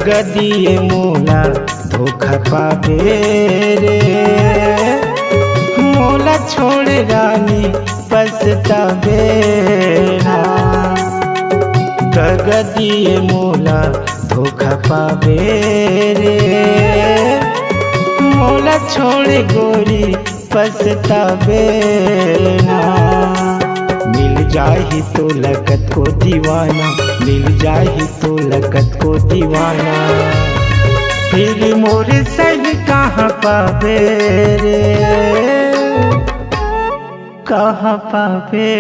दगा दिए मोला धोखा पावे रे, मोला छोड़ रानी पछतावे ना। दगा दिए मोला धोखा पावे रे, मोला छोड़ गोरी पछतावे ना। मिल जाही तो लगत को दीवाना, मिल जाही तो लगत को दीवाना, फिर मोरे संग कहाँ पावे रे, कहाँ पावे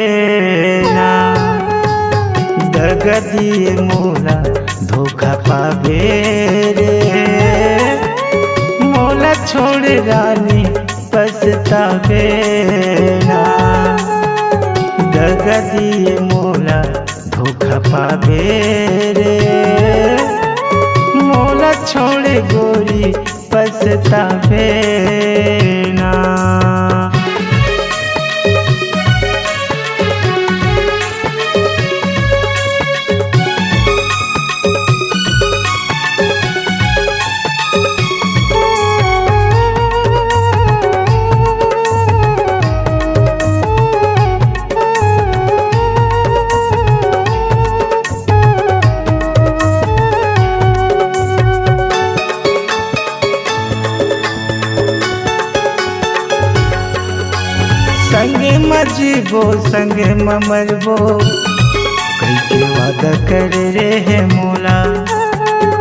ना। दगा दिए मोला धोखा पावे रे, मोला छोड़ रानी पछतावे ना। दगा दिए मोला धोखा पावे रे, मोला छोड़ गोरी पछतावे ना। संगे मजीबो संगे मरबो कई के वादा कर रहे मोला,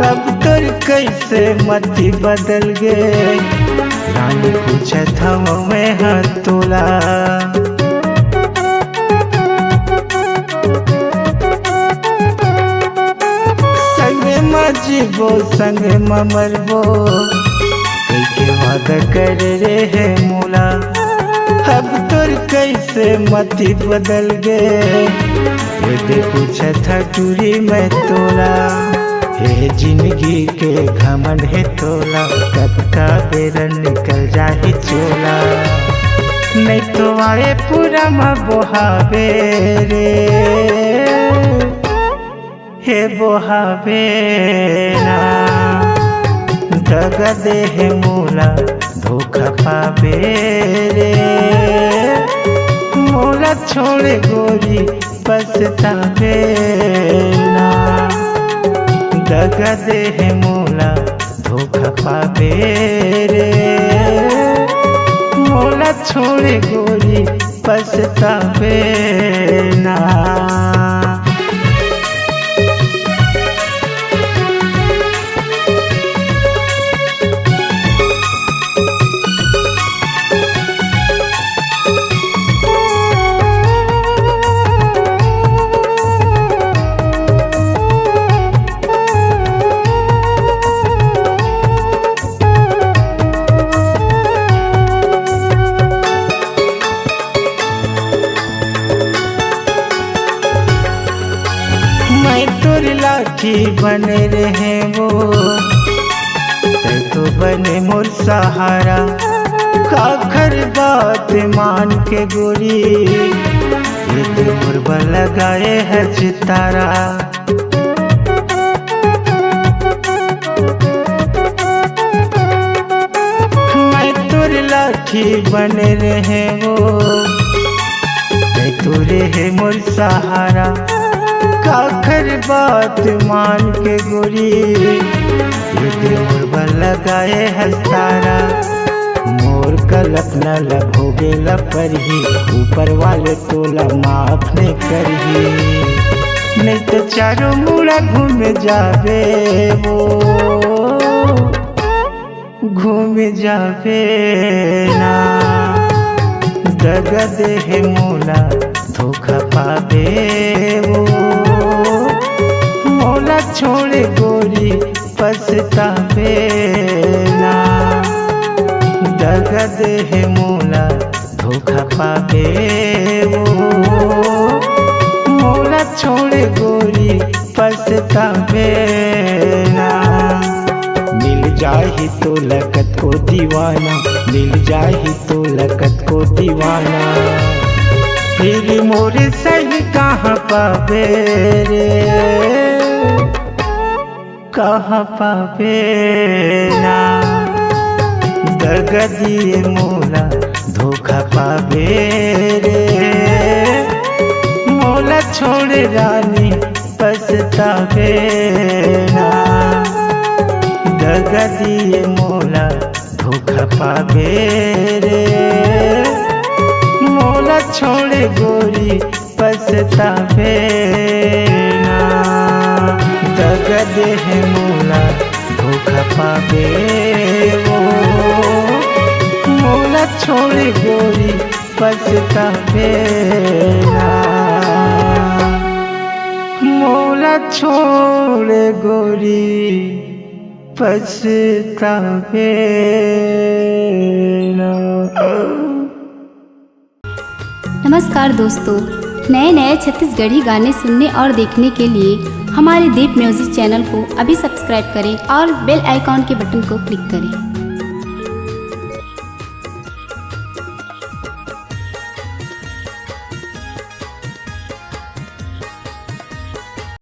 अब तोर कैसे मती बदल गए, रानी पूछा था मैं हाथ तोला। संगे मजीबो संगे मरबो कई के वादा कर रहे मोला, अब तोर कैसे मती बदल गए, ये पूछा था चूरी में तोला। हे जिंदगी के घमंड है तोला, कब का बेरा निकल जाए चोला, नहीं तो आए पूरा बोहावे रे, हे बोहावे ना। दगा दे है मोला धोखा पावे रे, मोला छोड़ गोरी पछतावे ना। दगा दे है मोला धोखा पावे रे, मोला छोड़ गोरी पछतावे ना। लाठी बने रहे वो तो बने मोर सहारा, आखिर बात मान के गोरी ये मुरबा लगाए है सितारा। मैं तोर लाठी बने रहे वो तो रहे मोर सहारा, आखिर बात मान के गोरी ये मुरबा लगाए है तारा। मोर कल्पना लब हो गेला पर ही, ऊपर वाले तोला माफ नहीं करही, नहीं तो चारों मुड़ा घूम जावे वो, घूम जावे ना। दगा दे है मोला धोखा पावे वो, मोला छोड़ गोरी पछतावे ना। दगा दे है मोला धोखा पावे वो, मोला छोड़ गोरी पछतावे ना। मिल जाही तो लगत को दीवाना, मिल जाही तो लगत को दीवाना, फिर मोरे सही कहाँ पावे रे, कहाँ पावे ना, दगा दिए मोला धोखा पावे रे, मोला छोड़ रानी पछतावे ना, दगा दिए मोला धोखा पावे रे, मोला छोड़ गोरी पछतावे ना, दगा दे मोला धोखा पावे वो, मोला छोड़ गोरी पछतावे ना, मोला छोड़ गोरी पछतावे ना। नमस्कार दोस्तों, नए नए छत्तीसगढ़ी गाने सुनने और देखने के लिए हमारे दीप म्यूजिक चैनल को अभी सब्सक्राइब करें और बेल आइकॉन के बटन को क्लिक करें।